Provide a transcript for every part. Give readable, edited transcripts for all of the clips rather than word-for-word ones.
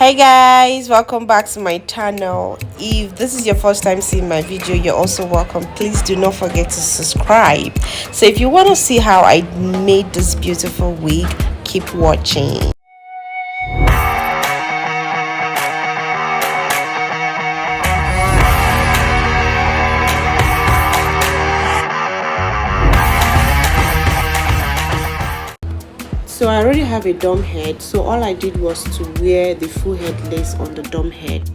Hey guys, welcome back to my channel. If this is your first time seeing my video, you're also welcome. Please do not forget to subscribe. So if you want to see how I made this beautiful wig, keep watching. So I already have a dome head, so all I did was to wear the full head lace on the dome head.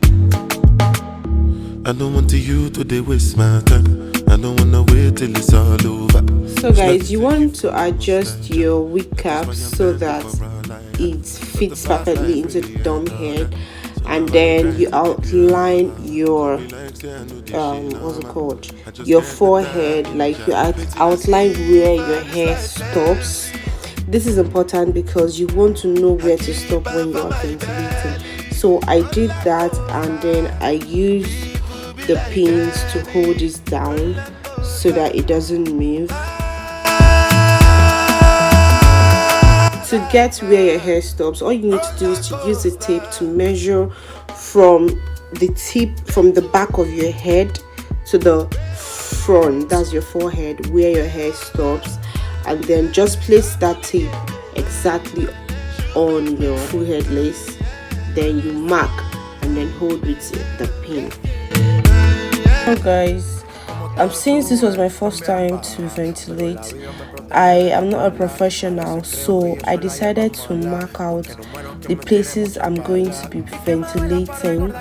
I don't want you to waste my time. I don't wanna wait till it's all over. So guys, you want to adjust your wig cap so that it fits perfectly into the dome head, and then you outline your what's it called, your forehead, like you outline where your hair stops. This is important because you want to know where to stop when you are ventilating. So I did that, and then I used the pins to hold it down so that it doesn't move. To get where your hair stops, all you need to do is to use the tape to measure from the back of your head to the front, that's your forehead, where your hair stops, and then just place that tape exactly on your full head lace. Then you mark and then hold with the pin. So guys, since this was my first time to ventilate, I am not a professional, so I decided to mark out the places I'm going to be ventilating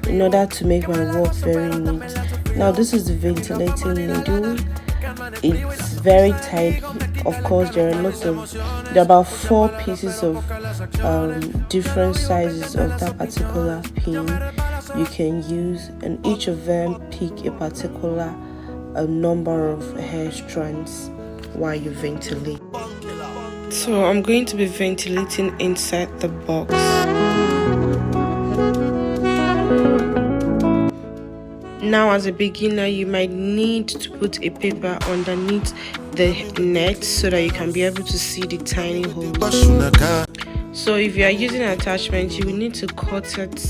in order to make my work very neat. Now this is the ventilating needle. It's very tight. Of course, there are about 4 pieces of different sizes of that particular pin you can use, and each of them pick a particular number of hair strands while you ventilate. So I'm going to be ventilating inside the box. Now, as a beginner, you might need to put a paper underneath the net so that you can be able to see the tiny holes. So if you are using an attachment, you will need to cut it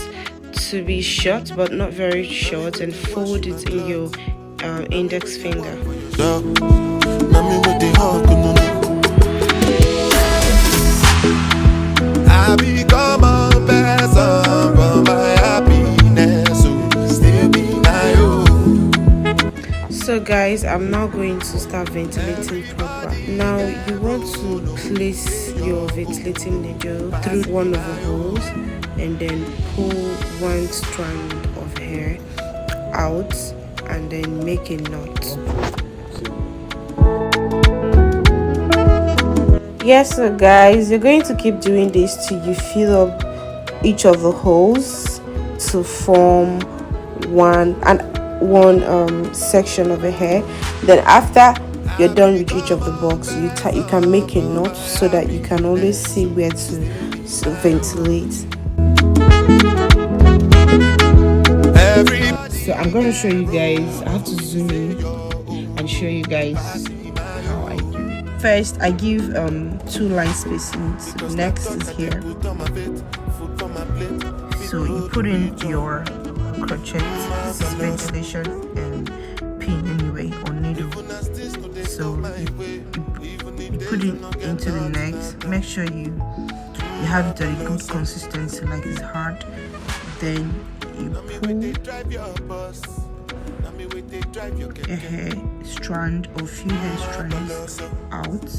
to be short but not very short, and fold it in your index finger. I become a person for my happiness, still be so guys, I'm now going to start ventilating proper. Now you want to place your ventilating needle through one of the holes and then pull one strand of hair out and then make a knot. Yes, so guys, you're going to keep doing this till you fill up each of the holes to form one section of a hair. Then after you're done with each of the box, you can make a knot so that you can always see where to ventilate. So I'm going to show you guys. I have to zoom in and show you guys how I do it. First, I give 2 line spacings. Next is here. So you put in your crochet, ventilation and pin anyway, or needle. So you put it into the neck. Make sure you have it at a good consistency, like it's hard. Then you pull a hair strand or few hair strands out.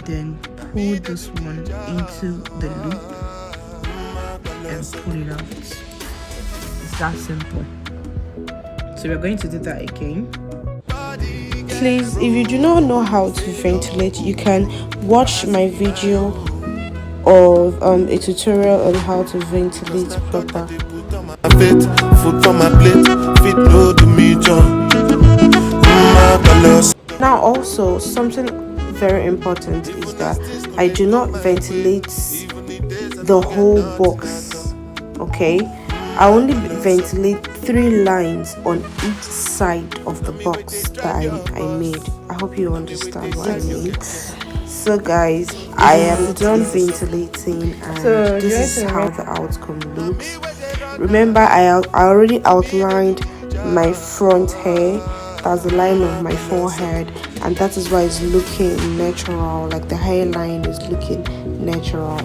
Then pull this one into the loop and pull it out. It's that simple. So we're going to do that again. Please, if you do not know how to ventilate, you can watch my video of a tutorial on how to ventilate proper. Now also, something very important is that I do not ventilate the whole box. Okay, I only ventilate 3 lines on each side of the box that I made. I hope you understand what I mean. So So guys, I am done ventilating, and So, this is how the outcome looks. Remember, I already outlined my front hair. That's the line of my forehead, and that is why it's looking natural, like the hairline is looking natural.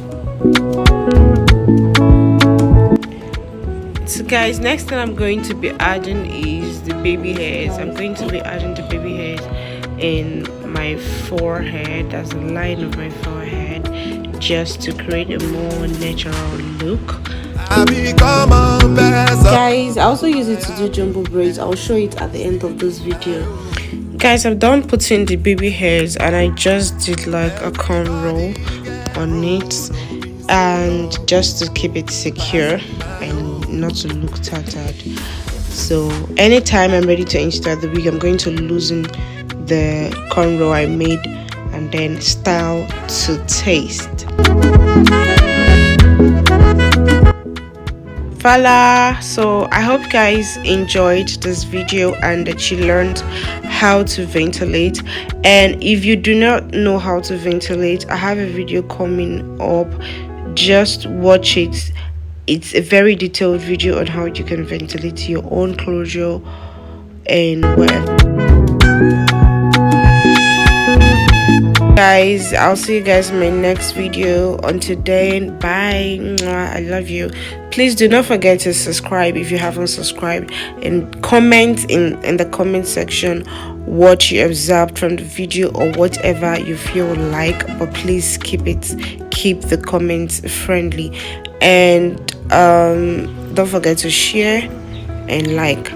So guys, next thing I'm going to be adding is the baby hairs. I'm going to be adding the baby hairs in my forehead, as the line of my forehead, just to create a more natural look. Guys, I also use it to do jumbo braids. I'll show it at the end of this video. Guys, I'm done putting the baby hairs, and I just did like a cornrow on it, and just to keep it secure and not to look tattered. So anytime I'm ready to install the wig, I'm going to loosen the cornrow I made and then style to taste. Voila! So I hope guys enjoyed this video and that you learned how to ventilate. And if you do not know how to ventilate, I have a video coming up. Just watch it. It's a very detailed video on how you can ventilate your own closure and whatever. Guys, I'll see you guys in my next video. Until then, bye. I love you. Please do not forget to subscribe if you haven't subscribed, and comment in the comment section what you observed from the video or whatever you feel like, but please keep the comments friendly, and don't forget to share and like.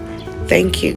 Thank you.